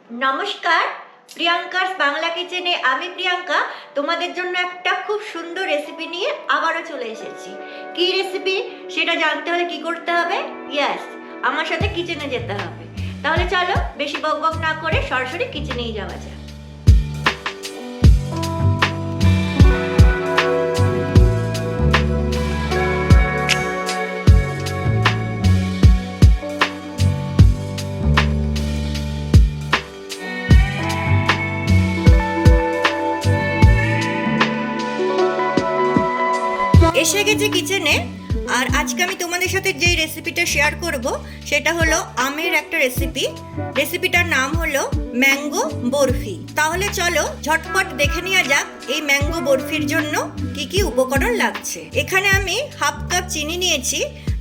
নমস্কার, প্রিয়াঙ্কার বাংলা কিচেনে আমি প্রিয়াঙ্কা তোমাদের জন্য একটা খুব সুন্দর রেসিপি নিয়ে আবারও চলে এসেছি। কি রেসিপি সেটা জানতে হলে কি করতে হবে? ইয়েস, আমার সাথে কিচেনে যেতে হবে। তাহলে চলো বেশি বকবক না করে সরাসরি কিচেনেই যাওয়া যাক। এসে গেছে কিচেনে। আর আজকে আমি তোমাদের সাথে যেই রেসিপিটা শেয়ার করব সেটা হলো আমের একটা রেসিপিটার নাম হলো ম্যাঙ্গো বরফি। তাহলে চলো ঝটপট দেখে নেওয়া যাক এই ম্যাঙ্গো বরফির জন্য কি কি উপকরণ লাগছে। এখানে আমি হাফ কাপ চিনি নিয়েছি,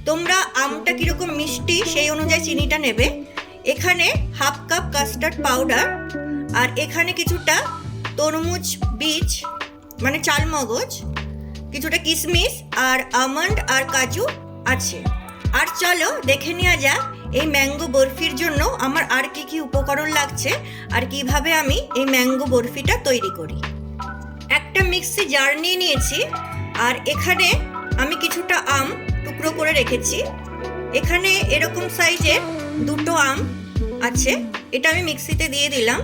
তোমরা আমটা কিরকম মিষ্টি সেই অনুযায়ী চিনিটা নেবে। এখানে হাফ কাপ কাস্টার্ড পাউডার, আর এখানে কিছুটা তরমুজ বীজ মানে চালমগজ, কিছুটা কিশমিশ আর আমন্ড আর কাজু আছে। আর চলো দেখে নেওয়া যাক এই ম্যাঙ্গো বরফির জন্য আমার আর কি কি উপকরণ লাগছে আর কিভাবে আমি এই ম্যাঙ্গো বরফিটা তৈরি করি। একটা মিক্সি জার নিয়ে নিয়েছি, আর এখানে আমি কিছুটা আম টুকরো করে রেখেছি। এখানে এরকম সাইজের দুটো আম আছে, এটা আমি মিক্সিতে দিয়ে দিলাম,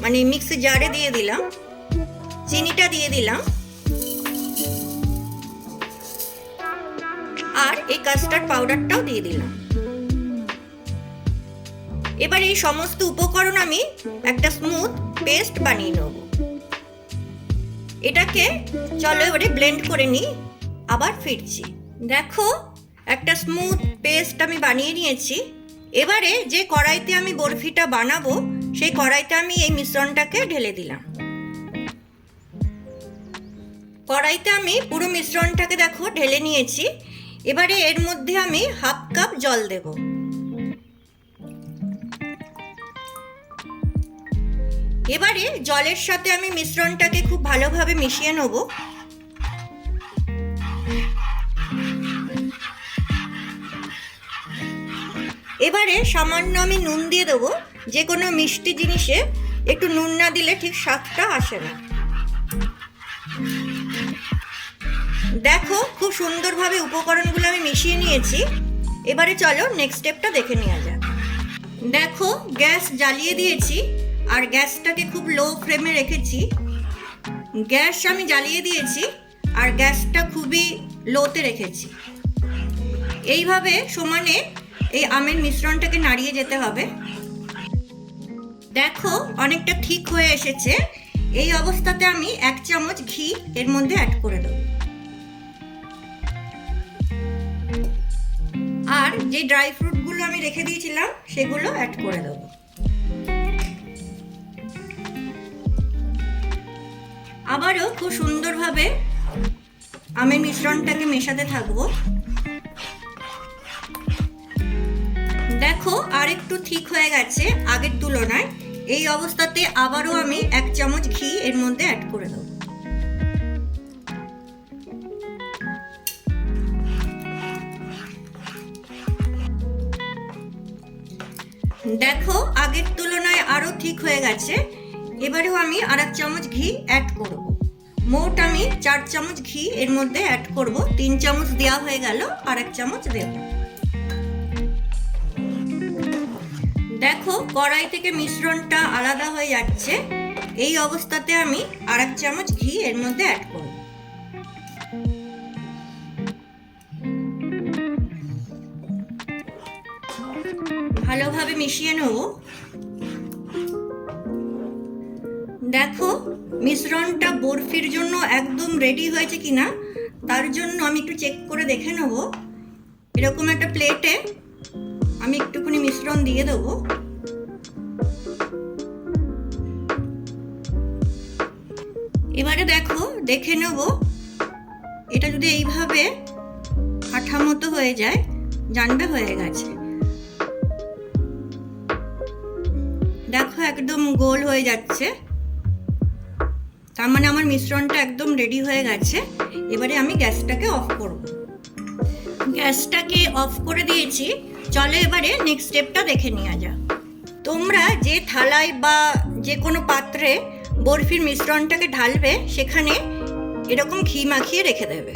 মানে মিক্সি জারে দিয়ে দিলাম। চিনিটা দিয়ে দিলাম, আর এই কাস্টার্ড পাউডারটাও দিয়ে দিলাম। এবার এই সমস্ত উপকরণ আমি একটা স্মুথ পেস্ট বানিয়ে নেব। এটাকে চলো এবারে ব্লেন্ড করে নিই, আবার ফিরছি। দেখো একটা স্মুথ পেস্ট আমি বানিয়ে নিয়েছি। এবারে যে কড়াইতে আমি বরফিটা বানাবো সেই কড়াইতে আমি এই মিশ্রণটাকে ঢেলে দিলাম। কড়াইতে আমি পুরো মিশ্রণটাকে দেখো ঢেলে নিয়েছি। এবারে এর মধ্যে আমি হাফ কাপ জল দেব। এবারে জলের সাথে আমি মিশ্রণটাকে খুব ভালোভাবে মিশিয়ে নেব। এবারে সামান্য আমি নুন দিয়ে দেবো। যে কোনো মিষ্টি জিনিসে একটু নুন না দিলে ঠিক স্বাদটা আসে না। দেখো খুব সুন্দরভাবে উপকরণগুলো আমি মিশিয়ে নিয়েছি। এবারে চলো নেক্সট স্টেপটা দেখে নেওয়া যাক। দেখো গ্যাস জ্বালিয়ে দিয়েছি, আর গ্যাসটাকে খুব লো ফ্লেমে রেখেছি। গ্যাস আমি জ্বালিয়ে দিয়েছি আর গ্যাসটা খুবই লোতে রেখেছি। এইভাবে সমানে এই আমের মিশ্রণটাকে নাড়িয়ে যেতে হবে। দেখো অনেকটা ঠিক হয়ে এসেছে। এই অবস্থাতে আমি 1 চামচ ঘি এর মধ্যে অ্যাড করে দেবো। আর যে ড্রাই ফ্রুটগুলো আমি রেখে দিয়েছিলাম সেগুলো অ্যাড করে দেব। আবারও খুব সুন্দরভাবে আমের মিশ্রণটাকে মেশাতে থাকবো। দেখো আর একটু ঠিক হয়ে গেছে আগের তুলনায়। এই অবস্থাতে আবারও আমি 1 চামচ ঘি এর মধ্যে অ্যাড করে দেব। দেখো আগের তুলনায় আরো ঠিক হয়ে গেছে। এবারেও আমি আর 1 চামচ ঘি অ্যাড করব। মোট আমি 4 চামচ ঘি এর মধ্যে অ্যাড করব। 3 চামচ দেওয়া হয়ে গেল, আর 1 চামচ দেব। দেখো কড়াই থেকে মিশ্রণটা আলাদা হয়ে যাচ্ছে। এই অবস্থাতে আমি আর 1 চামচ ঘি এর মধ্যে অ্যাড করব। ভালোভাবে মিশিয়ে নেব। দেখো মিশ্রণটা বরফির জন্য একদম রেডি হয়েছে কিনা তার জন্য আমি একটু চেক করে দেখে নেব। এরকম একটা প্লেটে আমি একটুখানি মিশ্রণ দিয়ে দেবো। এবারে দেখো দেখে নেব, এটা যদি এইভাবে আঠা মতো হয়ে যায় জানবে হয়ে গেছে। দেখো একদম গোল হয়ে যাচ্ছে, তার মানে আমার মিশ্রণটা একদম রেডি হয়ে গেছে। এবারে আমি গ্যাসটাকে অফ করব। গ্যাসটাকে অফ করে দিয়েছি। চলো এবারে নেক্সট স্টেপটা দেখে নেওয়া যাক। তোমরা যে থালায় বা যে কোনো পাত্রে বরফির মিশ্রণটাকে ঢালবে সেখানে এরকম ঘি মাখিয়ে রেখে দেবে।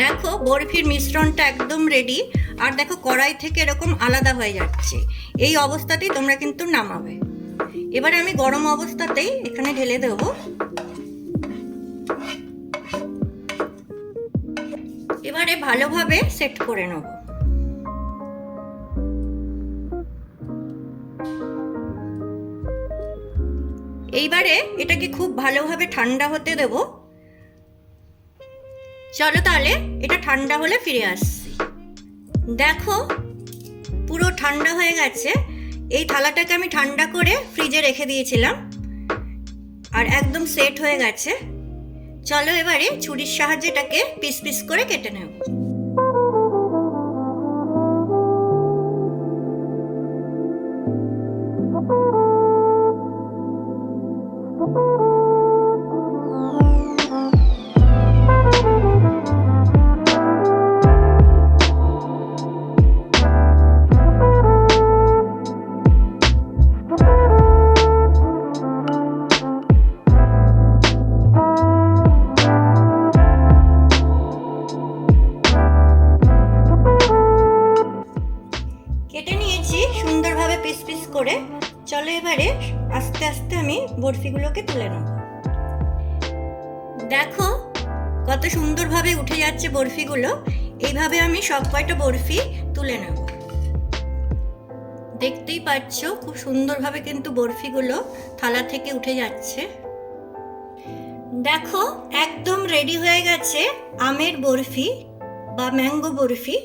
দেখো বরফির মিশ্রণটা একদম রেডি। আর দেখো কড়াই থেকে এরকম আলাদা হয়ে যাচ্ছে। এই অবস্থাতেই তোমরা কিন্তু নামাবে। এবারে আমি গরম অবস্থাতেই এখানে ঢেলে দেব। এবারে ভালোভাবে সেট করে নেব। এইবারে এটাকে খুব ভালোভাবে ঠান্ডা হতে দেব। চলো তাহলে এটা ঠান্ডা হলে ফিরে আসছি। দেখো পুরো ঠান্ডা হয়ে গেছে। এই থালাটাকে আমি ঠান্ডা করে ফ্রিজে রেখে দিয়েছিলাম আর একদম সেট হয়ে গেছে। চলো এবারে ছুরির সাহায্যে এটাকে পিস পিস করে কেটে নেব। কেটে নিয়েছি সুন্দরভাবে পিস পিস করে। চলো এবারে আস্তে আস্তে আমি বরফিগুলোকে তুলে নেব। দেখো কত সুন্দরভাবে উঠে যাচ্ছে বরফিগুলো। এইভাবে আমি সব কয়টা বরফি তুলে নেব। দেখতেই পাচ্ছ খুব সুন্দরভাবে কিন্তু বরফিগুলো থালা থেকে উঠে যাচ্ছে। দেখো একদম রেডি হয়ে গেছে আমের বরফি বা ম্যাঙ্গো বরফি।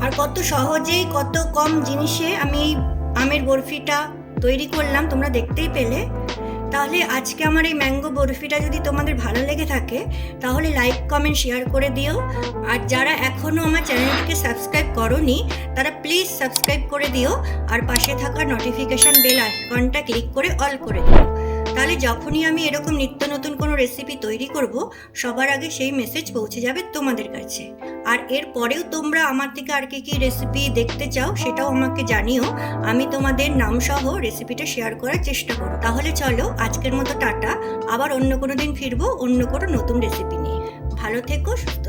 আর কত সহজেই কত কম জিনিসে আমি আমের বরফিটা তৈরি করলাম তোমরা দেখতেই পেলে। তাহলে আজকে আমার এই ম্যাঙ্গো বরফিটা যদি তোমাদের ভালো লেগে থাকে তাহলে লাইক কমেন্ট শেয়ার করে দিও। আর যারা এখনও আমার চ্যানেলটিকে সাবস্ক্রাইব করোনি তারা প্লিজ সাবস্ক্রাইব করে দিও। আর পাশে থাকা নোটিফিকেশান বেল আইকনটা ক্লিক করে অল করে দিও। তাহলে যখনই আমি এরকম নিত্য নতুন কোনো রেসিপি তৈরি করব সবার আগে সেই মেসেজ পৌঁছে যাবে তোমাদের কাছে। আর এর পরেও তোমরা আমার থেকে আর কি রেসিপি দেখতে চাও সেটাও আমাকে জানিও। আমি তোমাদের নাম সহ রেসিপিটা শেয়ার করার চেষ্টা করব। তাহলে চলো আজকের মতো টাটা। আবার অন্য কোনো দিন ফিরবো অন্য কোনো নতুন রেসিপি নিয়ে। ভালো থেকো, সুস্থ